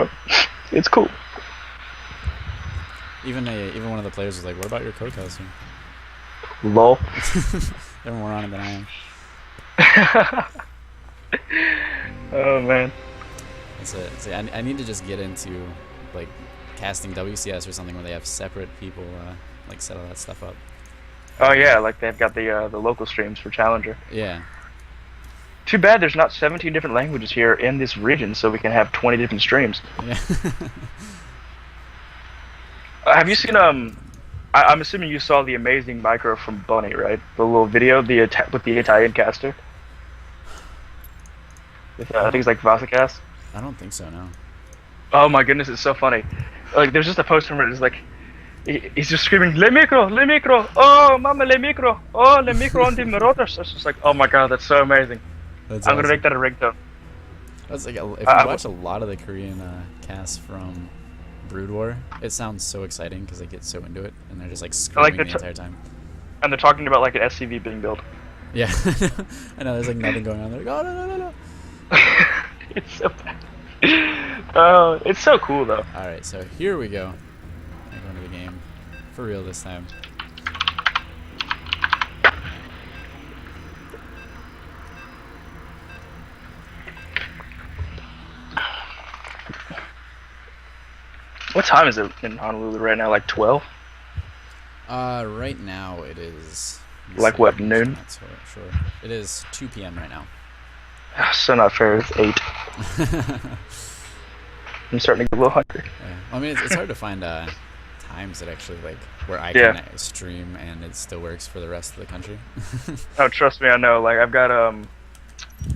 bro. It's cool. Even one of the players was like, "What about your co-coaster?" Lol. They're more on it than I am. Oh man. I need to just get into like casting WCS or something where they have separate people like set all that stuff up. Oh yeah, like they've got the local streams for Challenger. Yeah. Too bad there's not 17 different languages here in this region, so we can have 20 different streams. Yeah. Have you seen I'm assuming you saw the amazing micro from Bunny, right? The little video, with the Italian caster. With, I think it's like Vasicast. I don't think so, no. Oh my goodness, it's so funny. Like there's just a post from it. It's like he's just screaming, "Le micro, oh mama, le micro on the rotors." It's just like, oh my god, that's so amazing. That's I'm awesome. gonna make that a ringtone. That's like if you watch a lot of the Korean casts from Brood War, it sounds so exciting because they get so into it and they're just like screaming the entire time. And they're talking about like an SCV being built. Yeah, I know. There's like nothing going on. They're like, oh no. It's so bad. Oh, it's so cool though. All right, so here we go. I'm going to the game for real this time. What time is it in Honolulu right now? Like 12? Right now it is. Like what, noon? I'm not so sure. It is 2 p.m. right now. So not fair. It's 8. I'm starting to get a little hungry. Yeah. Well, I mean, it's hard to find times that actually like where I can stream and it still works for the rest of the country. Oh, trust me, I know. Like I've got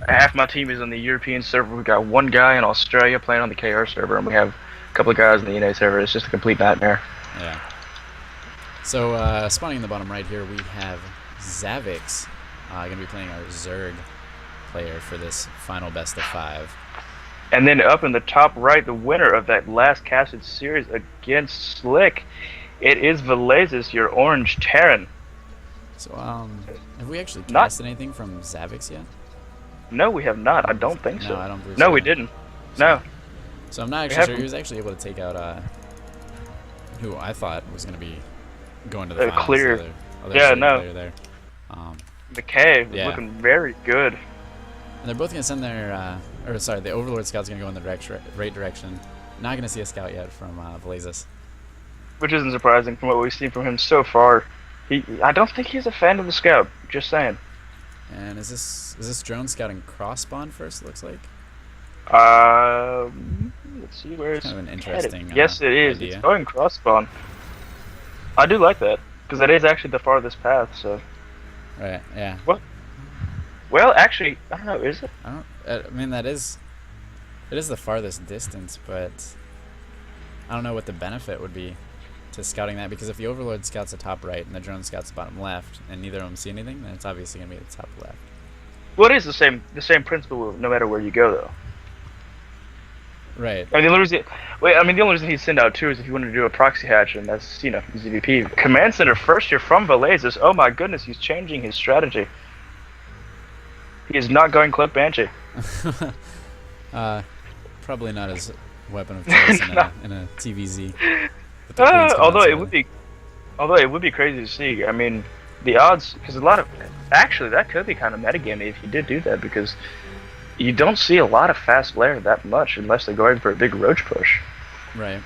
half my team is on the European server. We've got one guy in Australia playing on the KR server, and we have a couple of guys on the NA server. It's just a complete nightmare. Yeah. So spawning in the bottom right here, we have Zavix going to be playing our Zerg player for this final best of 5. And then up in the top right, the winner of that last casted series against Slick, it is Valazus, your orange Terran. So have we actually casted anything from Zavix yet? No, we have not. I don't think so. No, I don't believe so. No, we didn't. No. So I'm not actually sure. He was actually able to take out who I thought was going to be going to the finals. Clear. Other player there. The K was looking very good. And they're both going to send their, the Overlord Scout's going to go in the right direction. Not going to see a scout yet from Valazus. Which isn't surprising from what we've seen from him so far. I don't think he's a fan of the scout. Just saying. And is this drone scouting cross spawn first? It looks like. Let's see where it's kind of an interesting. Yes, it is. Idea. It's going cross spawn. I do like that because that is actually the farthest path. So. Right. Yeah. What? Well, actually, I don't know. Is it? I mean, it is the farthest distance, but I don't know what the benefit would be to scouting that, because if the Overlord scouts the top right and the drone scouts the bottom left, and neither of them see anything, then it's obviously gonna be the top left. Well, it is the same principle no matter where you go, though. Right. I mean, the only reason he'd send out 2 is if you wanted to do a proxy hatch, and that's, ZvP. Command Center first year from Valazus. Oh my goodness, he's changing his strategy. He is not going Cloak Banshee. Probably not his weapon of choice in a TVZ. Although it would be crazy to see. I mean, the odds, because actually that could be kind of metagamey if you did do that, because you don't see a lot of fast Lair that much unless they're going for a big roach push. Right.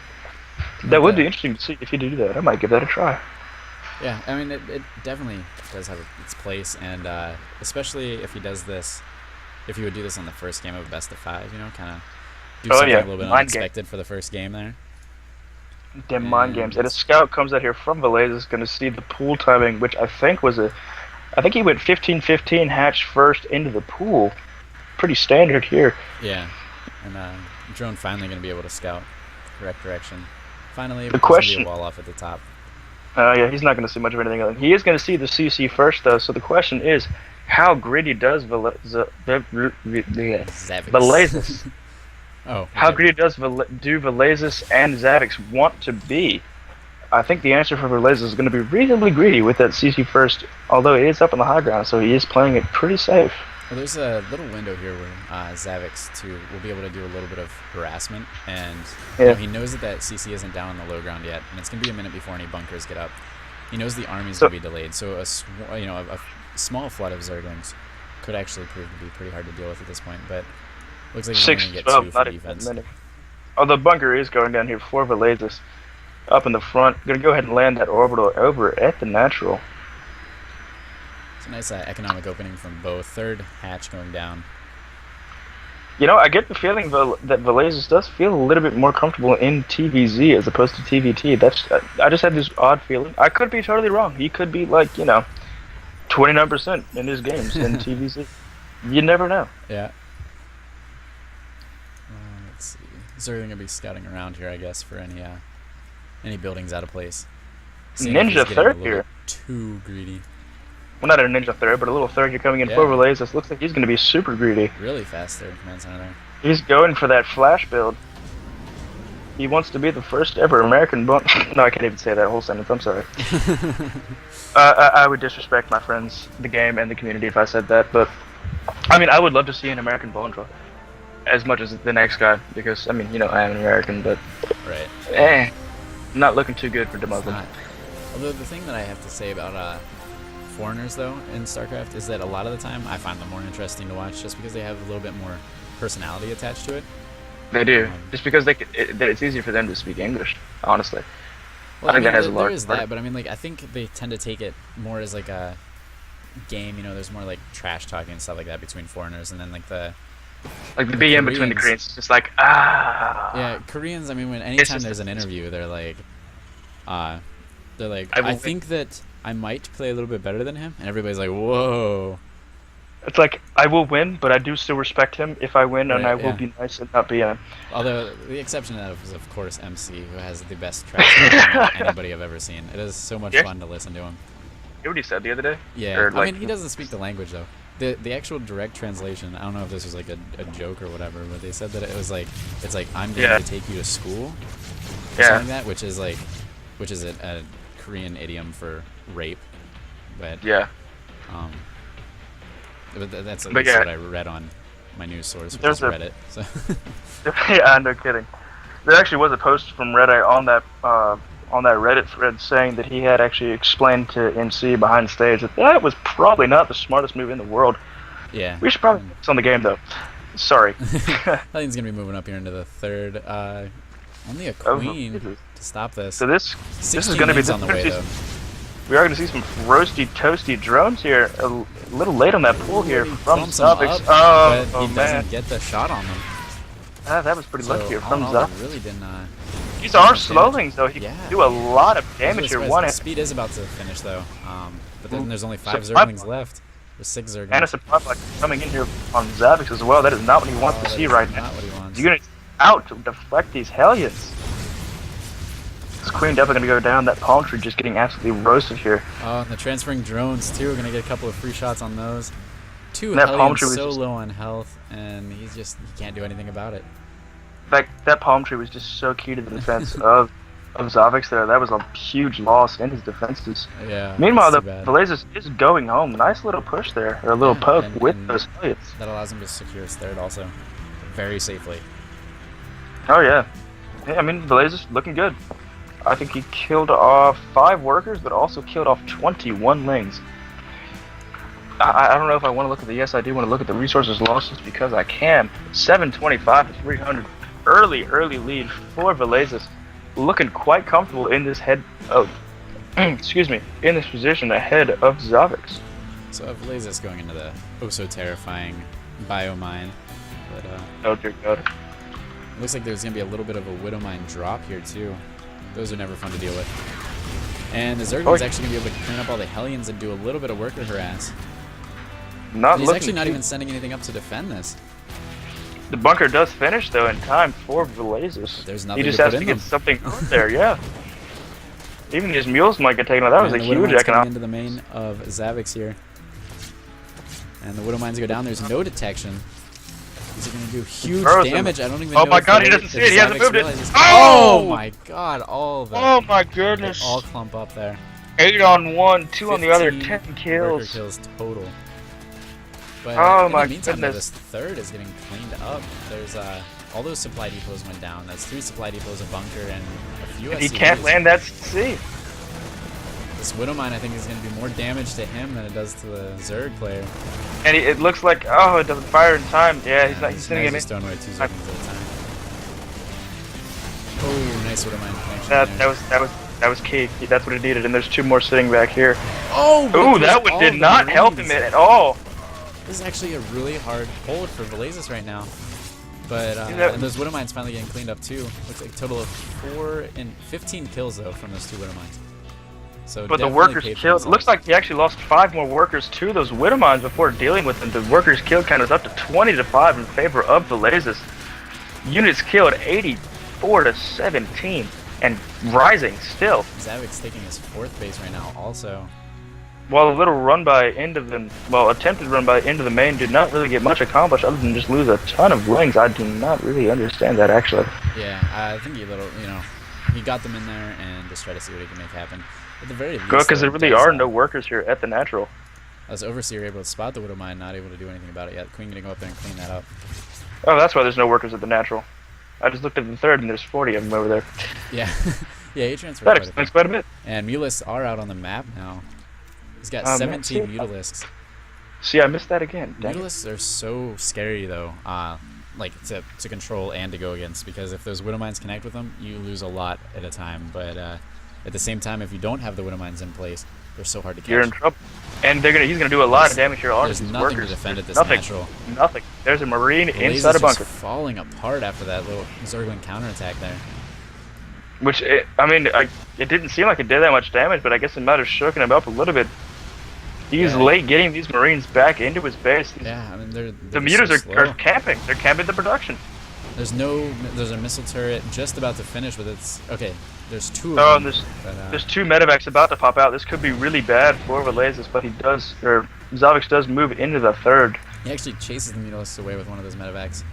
That would be interesting to see if you do that. I might give that a try. Yeah, I mean, it definitely does have its place, and especially if he does this, if he would do this on the first game of a best of 5, kind of do something a little bit unexpected for the first game there. Damn mind games. And a scout comes out here from Valazus is going to see the pool timing, which I think he went 15-15 hatch first into the pool. Pretty standard here. Yeah, and drone finally going to be able to scout correct direction. Finally, the question, be a wall off at the top. Yeah, he's not going to see much of anything. He is going to see the CC first, though. So the question is, how greedy does Valazus? How greedy does Valazus and Zavix want to be? I think the answer for Valazus is going to be reasonably greedy with that CC first, although it is up on the high ground, so he is playing it pretty safe. Well, there's a little window here where Zavix too will be able to do a little bit of harassment, and you know, he knows that CC isn't down on the low ground yet, and it's gonna be a minute before any bunkers get up. He knows the army's gonna be delayed, so a small flood of Zerglings could actually prove to be pretty hard to deal with at this point. But looks like he's only gonna get 2 for defense. Oh, the bunker is going down here for Valazus. Up in the front, gonna go ahead and land that orbital over at the natural. It's a nice economic opening from both. Third hatch going down. You know, I get the feeling that Valazus does feel a little bit more comfortable in TVZ as opposed to TVT. I just had this odd feeling. I could be totally wrong. He could be like, 29% in his games in TVZ. You never know. Yeah. Let's see. Zergling gonna be scouting around here, I guess, for any buildings out of place. Ninja third here. Too greedy. Well, not a ninja third, but a little third here coming in for Valazus. Looks like he's going to be super greedy. Really fast third command center there. He's going for that flash build. He wants to be the first ever American No, I can't even say that whole sentence. I'm sorry. I would disrespect my friends, the game, and the community if I said that. But, I mean, I would love to see an American bone draw as much as the next guy. Because, I mean, I am an American, but... Right. Not looking too good for Demoglin. Although the thing that I have to say about... foreigners though in StarCraft is that a lot of the time I find them more interesting to watch just because they have a little bit more personality attached to it. They do, just because that it's easier for them to speak English. Honestly, well, I think that has a large. There is that, but I mean, like I think they tend to take it more as like a game. There's more like trash talking and stuff like that between foreigners, and then like the BM between the Koreans. It's just like Yeah, Koreans. I mean, anytime there's an interview, they're like, I think that I might play a little bit better than him, and everybody's like, whoa. It's like, I will win, but I do still respect him if I win, and I will be nice and not BM. Although, the exception to that is, of course, MC, who has the best track anybody I've ever seen. It is so much fun to listen to him. You heard what he said the other day? Yeah, I mean, he doesn't speak the language, though. The actual direct translation, I don't know if this was like a joke or whatever, but they said that it was like, it's like, I'm going to take you to school, or something like that, which is a Korean idiom for rape, but but that's at least what I read on my news source, which is Reddit. So. Yeah, no kidding. There actually was a post from Reddit on that Reddit thread saying that he had actually explained to MC behind stage that was probably not the smartest move in the world. Yeah. We should probably focus on the game though. Sorry. I think he's gonna be moving up here into the third. Only a queen to stop this. So this is gonna be on the way though. We are going to see some roasty, toasty drones here. A little late on that pull here from Zavix. But he doesn't get the shot on them. That was pretty lucky here from Zavix. Really didn't. These are slowlings, though. He can do a lot of damage here. The speed is about to finish, though. But then there's only 5 Zerglings left. There's 6 Zerglings. And a supply block coming in here on Zavix as well. That is not what he wants to see right now. Not what he wants. He's going to out to deflect these Hellions. This queen definitely going to go down. That palm tree just getting absolutely roasted here. Oh, and the transferring drones too. We're going to get a couple of free shots on those. 2 Hellions so low on health, and he can't do anything about it. That palm tree was just so key to the defense of Zavix there. That was a huge loss in his defenses. Yeah. Meanwhile, the Valazus is going home. Nice little push there, or a little poke with those Hellions. That allows him to secure his third also, very safely. Oh yeah. I mean, Valazus looking good. I think he killed off 5 workers, but also killed off 21 lings. I don't know if I want to look at the... Yes, I do want to look at the resources losses because I can. 725 to 300. Early lead for Valazus. Looking quite comfortable in this excuse me, in this position ahead of Zavix. So Valazus going into the so terrifying biomine. But, oh dear God. Looks like there's going to be a little bit of a Widow Mine drop here too. Those are never fun to deal with. And the Zergling's actually going to be able to clean up all the Hellions and do a little bit of worker harass. He's actually not even sending anything up to defend this. The bunker does finish though in time for Valazus. There's nothing he just has to get something there, yeah. Even his mules might get taken out. That was a huge economic. Into the main of Zavix here. And the Widow Mines go down. There's no detection. Is it going to do huge damage? I don't even know. Oh my God, he doesn't see it. He hasn't moved it. Oh my God, oh my goodness. All clump up there. 8 on one, 2 on the other, 10 kills. Kills total. But Oh in my the meantime, though, goodness. this third is getting cleaned up. There's all those supply depots went down. That's 3 supply depots, a bunker, and a few He SCVs. can't land that C. This Widowmine, I think, is going to do more damage to him than it does to the Zerg player. And it looks like, oh, it doesn't fire in time. Yeah, he's not. He's sending him in. just throwing away 2 Zerglings at a time. Oh, nice Widowmine connection. That was key. That's what it needed. And there's 2 more sitting back here. Oh, ooh, that one did not help him at all. This is actually a really hard hold for Valazus right now. But and those Widowmines finally getting cleaned up too. Looks like a total of 15 kills though from those 2 Widowmines. So but the workers killed. Looks like he actually lost 5 more workers to those Widowmines before dealing with them. The workers killed count is up to 20-5 in favor of Valazus. Units killed 84 to 17 and rising still. Zavix taking his 4th base right now also. While a little run by into the, well, attempted run by into the main did not really get much accomplished other than just lose a ton of wings. I do not really understand that actually. Yeah, I think he got them in there and just try to see what he can make happen. At the very least, because there really are no workers here at the natural. As Overseer able to spot the Widowmine, not able to do anything about it yet. Queen gonna go up there and clean that up. Oh, that's why there's no workers at the natural. I just looked at the third and there's 40 of them over there. Yeah, yeah, he transferred. That explains quite a bit. And Mulisks are out on the map now. He's got 17 Mutalisks. See, I missed that again. Mutalisks are so scary though, like to control and to go against, because if those Widowmines connect with them, you lose a lot at a time. But at the same time, if you don't have the Widowmines in place, they're so hard to catch. You're in trouble. And he's gonna do a lot of damage here. There's nothing to defend at this natural. Nothing. There's a Marine Valazus inside a bunker. Falling apart after that little Zergling counterattack there. Which, it didn't seem like it did that much damage, but I guess it might have shooken him up a little bit. He's late getting these Marines back into his base. Yeah, I mean, they're the mutas are camping. They're camping the production. There's a missile turret just about to finish, but it's okay. There's 2 of them. And there's 2 medevacs about to pop out. This could be really bad for Valazus, but Zavix does move into the third. He actually chases the Mutalisks away with one of those medevacs.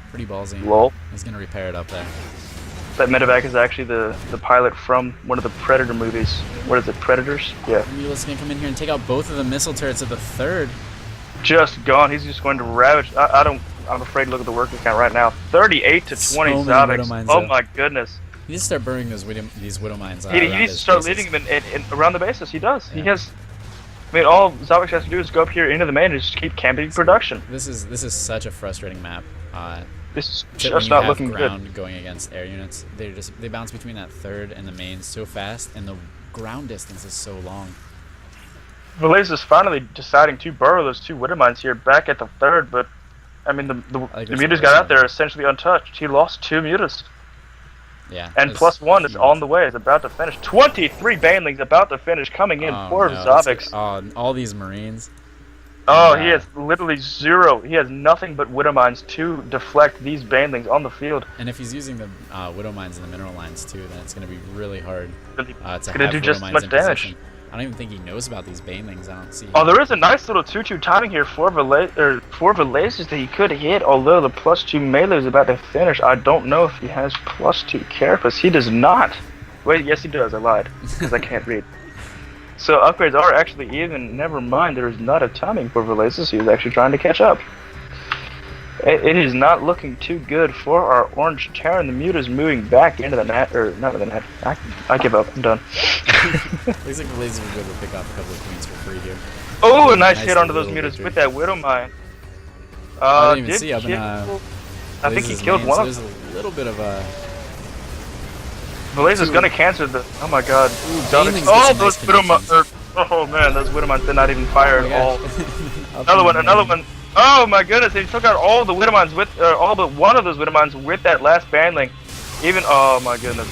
Pretty ballsy. Lol. He's gonna repair it up there. That medevac is actually the pilot from one of the Predator movies. What is it, Predators? Yeah. Mutalisks gonna come in here and take out both of the missile turrets at the third. Just gone. He's just going to ravage. I'm afraid to look at the working count right now. 38 to 20 Zavix. Oh my goodness. He needs to start burning these Widowmines. He needs to start leading them in around the bases. He does. Yeah. He has. I mean, all Zavix has to do is go up here into the main and just keep camping production. This is such a frustrating map. This is just not looking good. Going against air units, they bounce between that third and the main so fast, and the ground distance is so long. Valazus is finally deciding to burrow those 2 Widowmines here back at the third, but I mean the mutas got out there essentially untouched. He lost 2 mutas. Yeah. And +1 is on the way. Is about to finish. 23 banelings about to finish, coming in for Zavix. All these Marines. Oh, he has literally 0. He has nothing but Widowmines to deflect these banelings on the field. And if he's using the Widowmines in the mineral lines too, then it's going to be really hard to have do just as much damage. Position. I don't even think he knows about these banelings. I don't see. Oh, there is a nice little 2-2 timing here for Valazus that he could hit, although the +2 melee is about to finish. I don't know if he has +2 carapace. He does not. Wait, yes he does. I lied, because I can't read. So upgrades are actually even. Never mind, there is not a timing for Valazus. He was actually trying to catch up. It is not looking too good for our Orange Terran. The mutas moving back into the net, or not the net. I give up. I'm done. Looks like Valazus will be able to pick off a couple of queens for free here. Oh, a nice hit onto those mutas with that Widowmine. I didn't even see up in I think he killed one of them. There's a little bit of a. Valazus is gonna cancel the. Oh my god. Oh, those Widowmines. Oh man, those Widowmines did not even fire at all. Another one. Oh my goodness, they took out all the Widowmines with, all but one of those Widowmines with that last banling. Even, oh my goodness.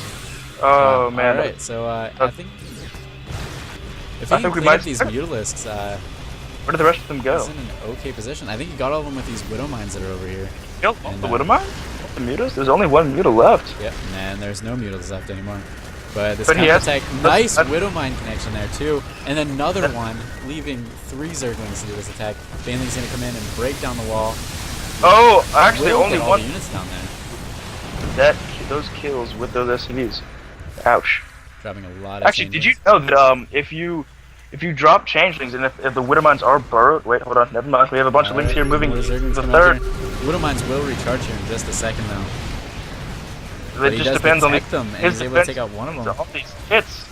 Oh man. Alright, so I think if he can clean up these Mutalisks, where did the rest of them go? He's in an okay position. I think he got all of them with these Widowmines that are over here. Killed all the Widowmines? The mutas? There's only 1 muta left. Yep, and there's no mutas left anymore. But this counterattack, nice Widowmine connection there too, and another one, leaving 3 Zerglings to do this attack. Baneling's gonna come in and break down the wall. Oh, actually only 1 units down there. Those kills with those SCVs. Ouch. Dropping a lot of Actually, did you know that if you if you drop changelings and if the Widowmines are burrowed, wait, hold on, never mind. We have a bunch of links here moving to the third. Widowmines will recharge here in just a second though. It just depends on them, and he's able to take out one of them. All these hits.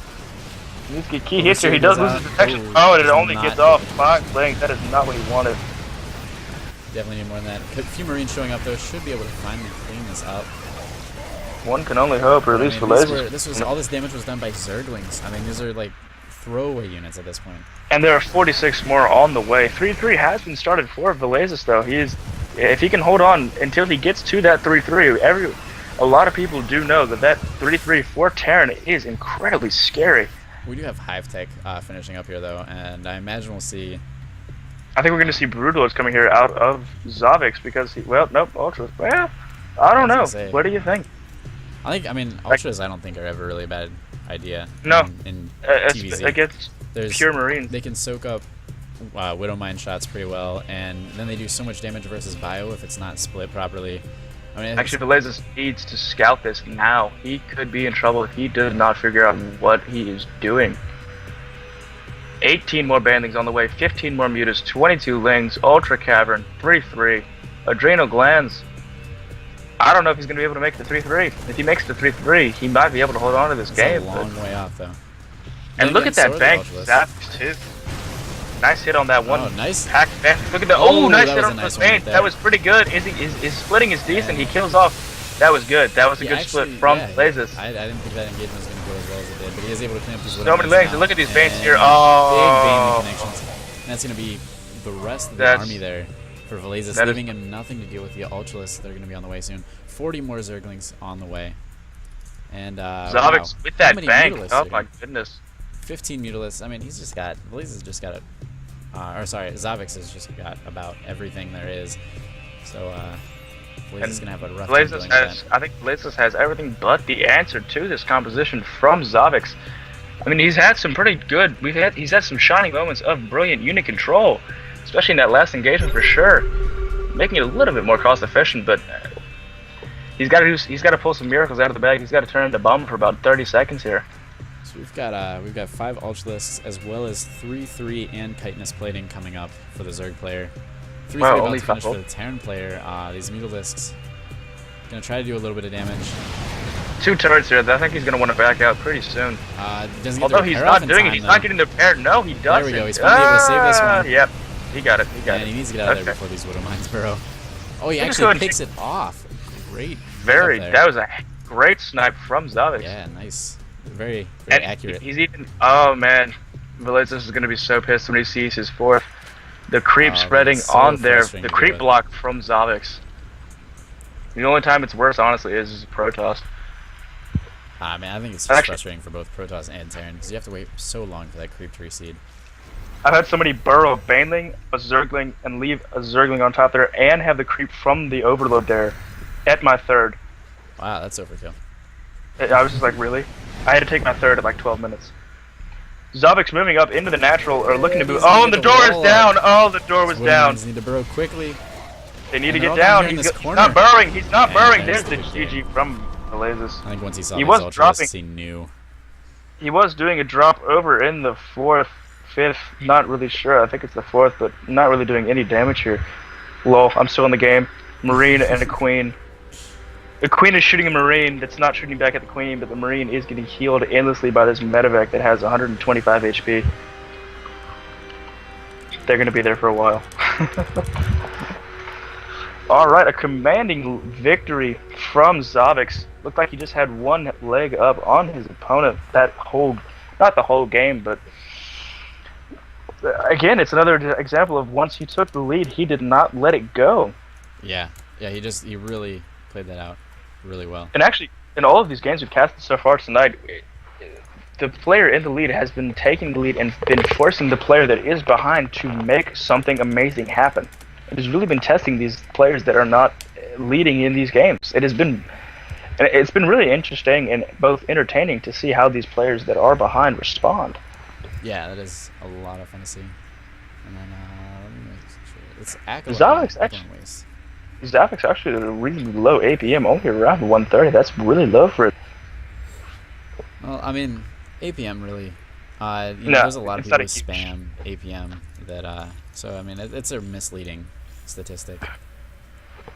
He needs to get key hits here. He does lose his detection. Oh, and it only gets off 5 links. That is not what he wanted. Definitely need more than that. A few Marines showing up though should be able to finally clean this up. One can only hope, or at least Valazus. This was all this damage was done by Zerglings. I mean, these are like throwaway units at this point. And there are 46 more on the way. 3-3 has been started for Valazus though. If he can hold on until he gets to that 3-3, a lot of people do know that 3-3 for Terran is incredibly scary. We do have Hive Tech finishing up here though, and I imagine we'll see. I think we're going to see Brutalists coming here out of Zavix because Ultras. Well, I don't know. What do you think? I mean, Ultras I don't think are ever really a bad idea. No, in TVZ. Against pure Marines. They can soak up Widowmine shots pretty well, and then they do so much damage versus Bio if it's not split properly. I mean, actually, Valazus needs to scout this now. He could be in trouble if he does not figure out what he is doing. 18 more bandings on the way, 15 more mutas, 22 lings, Ultra Cavern, 3-3, Adrenal Glands. I don't know if he's going to be able to make the 3-3. If he makes the 3-3, he might be able to hold on to this game. A long way off, though. And look at that bank, Zavix too. Nice hit on that one. Oh, nice. Pack bank. Look at that. Oh, nice hit on the bank. That was pretty good. His splitting is decent. He kills off. That was good. That was a good split from Valazus. I didn't think that engagement was going to go as well as it did, but he is able to clean up these so many legs. And look at these banks here. Oh. Big banding connections. And that's going to be the rest of the army there for Valazus, leaving him nothing to deal with the Ultralists. They're going to be on the way soon. 40 more Zerglings on the way. And Zavix with that bank. Oh my goodness. 15 Mutalisks. I mean, Valazus just got it. Zavix has just got about everything there is. So, Valazus is going to have a rough time doing that. I think Valazus has everything but the answer to this composition from Zavix. I mean, he's had some pretty good. He's had some shining moments of brilliant unit control, especially in that last engagement for sure, making it a little bit more cost efficient. But he's got to pull some miracles out of the bag. He's got to turn into bomb for about 30 seconds here. So we've got 5 Ultralists as well as 3-3 and chitinous plating coming up for the Zerg player. 3-3 about to finish for the Terran player. These Mutalisks gonna try to do a little bit of damage. 2 turrets here. I think he's gonna want to back out pretty soon. Although he's not doing it, he's not getting the repair. No, he doesn't. There we go. He's finally able to save this one. Yep, he got it. And he needs to get out of there before these Widowmines burrow. Oh, he actually picks it off. Great. That was a great snipe from Zavix. Yeah, nice. Very accurate. He's even. Oh man, Valazus is gonna be so pissed when he sees his 4th. The creep spreading on there. The creep block from Zavix. The only time it's worse, honestly, is Protoss. Man, I think it's just frustrating for both Protoss and Terran because you have to wait so long for that creep to reseed. I've had somebody burrow a Baneling, a Zergling, and leave a Zergling on top there, and have the creep from the Overload there at my 3rd. Wow, that's overkill. I was just like, really? I had to take my 3rd at like 12 minutes. Zavix moving up into the natural, or looking to move. Oh, and the door is down! Oh, the door was down. Need to burrow quickly. They need to get down. He's not burrowing. He's not burrowing. There's the GG from Valazus. I think once he saw these Ultralists, he knew. He was doing a drop over in the 4th, 5th. Not really sure. I think it's the 4th, but not really doing any damage here. Lol, I'm still in the game. Marine and a Queen. The Queen is shooting a Marine that's not shooting back at the Queen, but the Marine is getting healed endlessly by this medevac that has 125 HP. They're going to be there for a while. Alright, a commanding victory from Zavix. Looked like he just had one leg up on his opponent not the whole game, but again, it's another example of once he took the lead, he did not let it go. Yeah, he really played that out really well. And actually, in all of these games we've casted so far tonight, the player in the lead has been taking the lead and been forcing the player that is behind to make something amazing happen. It has really been testing these players that are not leading in these games. It's been really interesting and both entertaining to see how these players that are behind respond. Yeah, that is a lot of fun to see. And then let me make sure it's Zavix actually at a really low APM, only around 130. That's really low for it. Well, I mean, APM really There's a lot of it's people not with spam APM that, so I mean, it's a misleading statistic.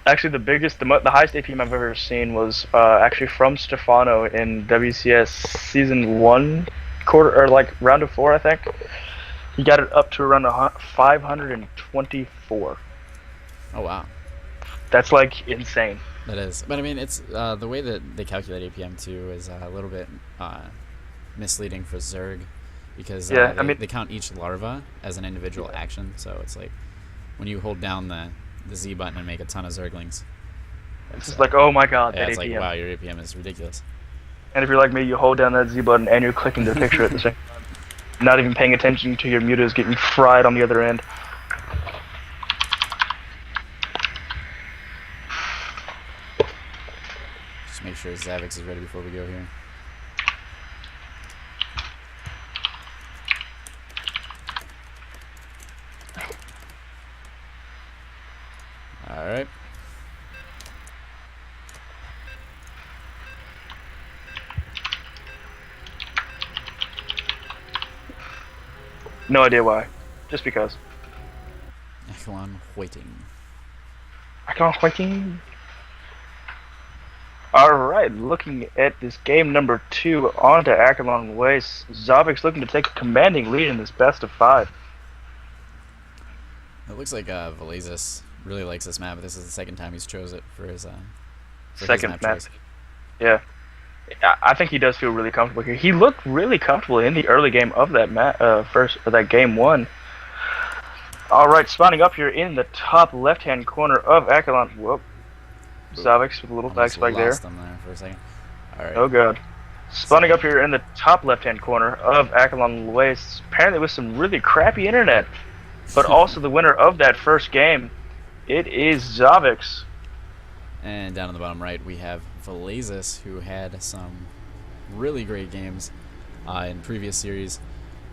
Actually, the highest APM I've ever seen was actually from Stefano in WCS season 1 quarter, or like round of 4, I think. He got it up to around 524. Oh wow, that's like insane. That is, but I mean, it's the way that they calculate APM too is a little bit misleading for Zerg, because they count each larva as an individual action. So it's like when you hold down the Z button and make a ton of Zerglings. It's just like, oh my god, yeah, that it's APM. like, wow, your APM is ridiculous. And if you're like me, you hold down that Z button and you're clicking the picture at the same time. Not even paying attention to your mutas getting fried on the other end. Just make sure Zavix is ready before we go here. Alright. No idea why. Just because. Echelon waiting. Echelon waiting. Alright, looking at this game number 2 onto Echelon Waste. Zavix looking to take a commanding lead in this best of 5. It looks like Valazus really likes this map. This is the second time he's chose it for his second map. Yeah. I think he does feel really comfortable here. He looked really comfortable in the early game of that that game 1. All right, spawning up here in the top left-hand corner of Echelon. Whoop. Zavix with a little backspike there. Lost him there for a second. All right. Oh god. Spawning up here in the top left-hand corner of Echelon Waste, apparently with some really crappy internet, but also the winner of that first game. It is Zavix. And down on the bottom right, we have Valazus, who had some really great games in previous series.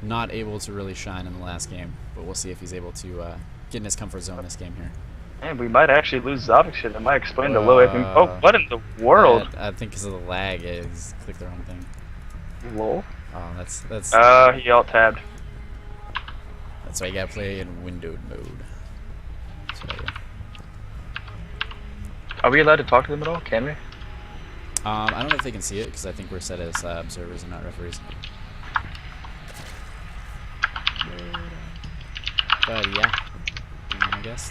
Not able to really shine in the last game, but we'll see if he's able to get in his comfort zone this game here. Man, we might actually lose Zavix here. That might explain the low APM. Oh, what in the world? I think because of the lag, he's clicked the wrong thing. Lol. Oh, that's. He alt-tabbed. That's why you gotta play in windowed mode. That's what I do. Are we allowed to talk to them at all? Can we? I don't know if they can see it, because I think we're set as observers and not referees. But yeah, I guess.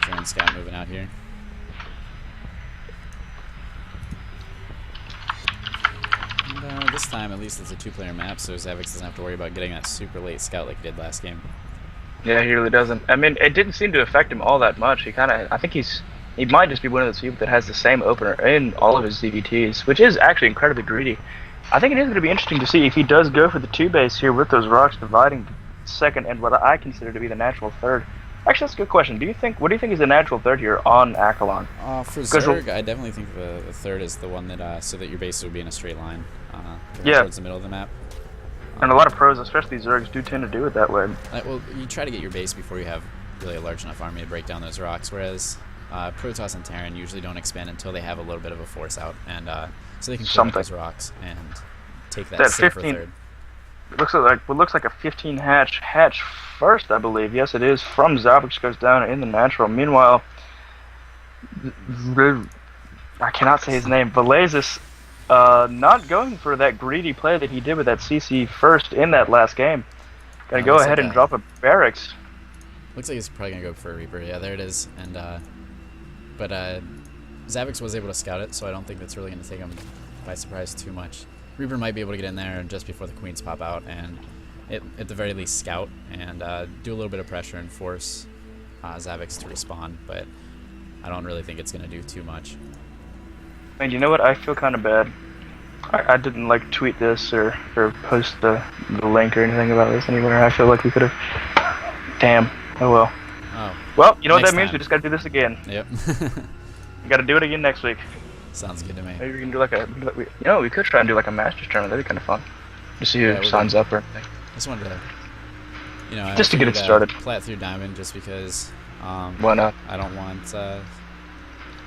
Drone scout moving out here. And this time, at least it's a 2-player map, so Zavix doesn't have to worry about getting that super late scout like he did last game. Yeah, he really doesn't. I mean, it didn't seem to affect him all that much. I think he might just be one of those people that has the same opener in all of his ZvTs, which is actually incredibly greedy. I think it is going to be interesting to see if he does go for the 2-base here with those rocks dividing second and what I consider to be the natural third. Actually, that's a good question. What do you think is the natural third here on Echelon? For Zerg, I definitely think the third is the one that so that your base would be in a straight line towards the middle of the map. And a lot of pros, especially Zergs, do tend to do it that way. Well, you try to get your base before you have really a large enough army to break down those rocks, whereas Protoss and Terran usually don't expand until they have a little bit of a force out, and so they can clear up those rocks and take that safer 15, third. It looks like what looks like a 15 hatch first, I believe. Yes, it is. From Zavix goes down in the natural. Meanwhile, I cannot say his name. Valazus, not going for that greedy play that he did with that CC first in that last game. Gonna go ahead and drop a barracks. Looks like he's probably gonna go for a Reaper. Yeah, there it is. And but Zavix was able to scout it, so I don't think that's really gonna take him by surprise too much. Reaper might be able to get in there just before the queens pop out and at the very least scout and do a little bit of pressure and force Zavix to respawn, but I don't really think it's going to do too much. And you know what? I feel kind of bad. I didn't like tweet this or post the link or anything about this anywhere. I feel like we could have... Damn. Oh well. Oh. Well, you know what that means? We just got to do this again. Yep. We got to do it again next week. Sounds good to me. Maybe we can do we could try and do like a Masters tournament. That'd be kind of fun. Just see who signs up or anything. Just wanted to, just to get it started. Plat through Diamond, just because. Why not? I don't want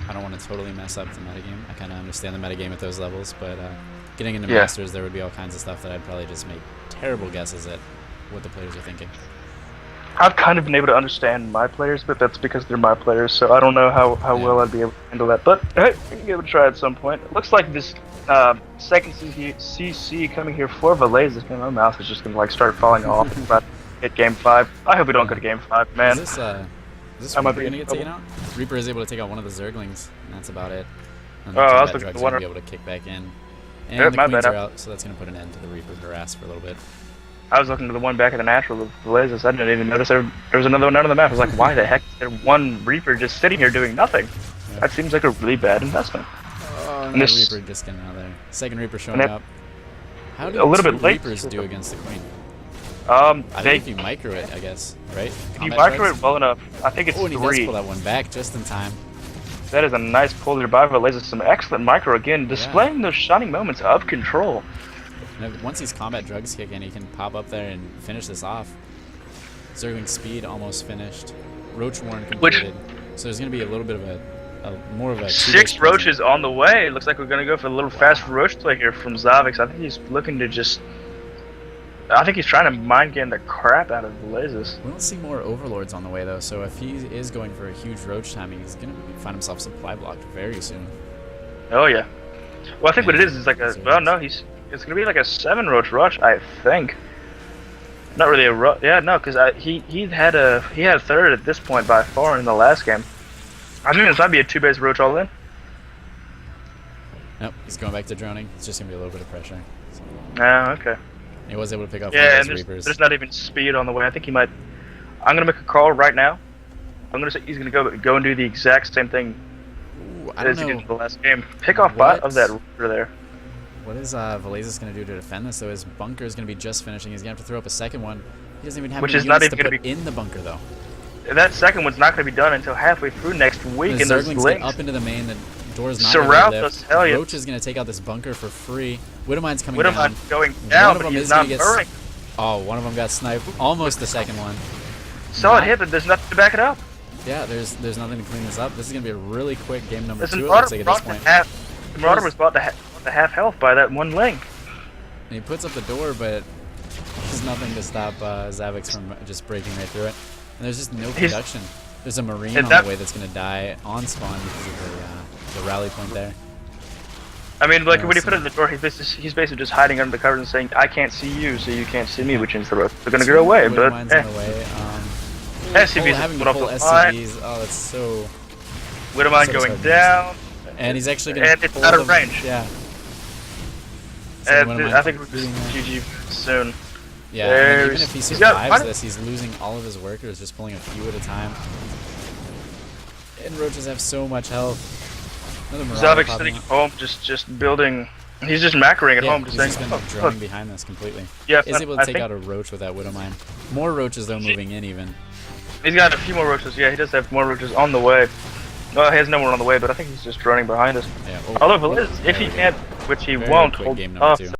I don't want to totally mess up the metagame. I kind of understand the metagame at those levels, but getting into Yeah. Masters, there would be all kinds of stuff that I'd probably just make terrible guesses at what the players are thinking. I've kind of been able to understand my players, but that's because they're my players, so I don't know how Yeah. well I'd be able to handle that. But hey, we can give it a try at some point. It looks like this second CC coming here for Valazus. My mouth is just gonna like start falling off about hit game 5. I hope we don't go to game 5, man. Is this I might Reaper be gonna in get taken out? Reaper is able to take out one of the Zerglings, and that's about it. And Oh, I was the looking Drugs at the are one. gonna be able to kick back in. And Yeah, the my Queens bad. are out, so that's gonna put an end to the Reaper harass for a little bit. I was looking to the one back at the natural of Valazus. I didn't even notice there was another one out on the map. I was like, why the heck is there one Reaper just sitting here doing nothing? Yeah. That seems like a really bad investment. Oh, And and this- Reaper just getting out of there. Second Reaper showing And it- up. How do a little two bit late. Reapers do against the Queen? I I think think if you micro it, I guess, right? if you Combat micro drugs? it well enough, I think it's Oh, and he does 3. pull that one back just in time. That is a nice pull there by Valazus. Some excellent micro again, displaying those shining moments of control. And once these combat drugs kick in, he can pop up there and finish this off. Zergling speed almost finished. Roach Warren completed. So there's going to be a little bit of more of a 6 roaches on the way. Looks like we're gonna go for a little fast roach play here from Zavix. I think he's looking to just. I think he's trying to mind game the crap out of Valazus. We don't see more Overlords on the way though, so if he is going for a huge roach timing, he's going to find himself supply blocked very soon. Oh yeah. Well, I think what it is like a. Zerglings. Well, no, it's gonna be like a 7 roach rush, I think. Not really a rush. Yeah, no, because he had a third at this point by far in the last game. I think this might be a 2-base roach all in. Nope, he's going back to droning. It's just going to be a little bit of pressure. So Ah, okay. he was able to pick off Yeah, one and of those Reapers. there's not even speed on the way. I think he might. I'm gonna make a call right now. I'm gonna say he's gonna go and do the exact same thing Ooh, I don't as he did in know. the last game. Pick off bot of that What? Reaper there. What is Valazus going to do to defend this? So his bunker is going to be just finishing. He's going to have to throw up a second one. He doesn't even have Which any is not units even to gonna put be- in the bunker though. That second one's not gonna be done until halfway through next week. The And those Zerglings get links up into the main. The door's not going surround to be us. lift. Hell yeah. Roach is going to take out this bunker for free. Widowmine's coming down. Widowmine going One down, of but them he's is not gonna get burning. Oh, one of them got sniped. Almost the second one. Solid Not- hit, but there's nothing to back it up. Yeah, there's nothing to clean this up. This is going to be a really quick game number Listen, 2, it Marauder looks like at this brought point. the half. The Marauder was brought the half health by that one link. And he puts up the door, but there's nothing to stop Zavix from just breaking right through it. And there's just no production. There's a Marine And on that- the way that's going to die on spawn because of the rally point there. I mean, like Yeah, when he so- put it in the door, he's basically just hiding under the covers and saying, "I can't see you, so you can't see me," which means they're gonna go away. But Widowmine's eh, in the way. SCVs having put to off pull the line. SCVs. Oh, that's so. Widowmine So going hard to down. And he's actually going to. And it's out of range. Yeah. So And Widowmine I think we're beating just that. GG soon. Yeah, I mean, even There's- if he he's got survives one- this, he's losing all of his workers, just pulling a few at a time. And roaches have so much health. Another Marauder Zavix popping sitting up. at home, just building. He's just macroing at Yeah, home, just he's saying, just been "Oh, droning look." behind this completely. Yeah, Is able I to take think out a roach with that Widowmine. More roaches though moving in even. he's got a few more roaches. Yeah, he does have more roaches on the way. No, he has no more on the way, but I think he's just running behind us. Yeah. Although, if he there we go. can't, which he Very won't, quick hold game number off 2.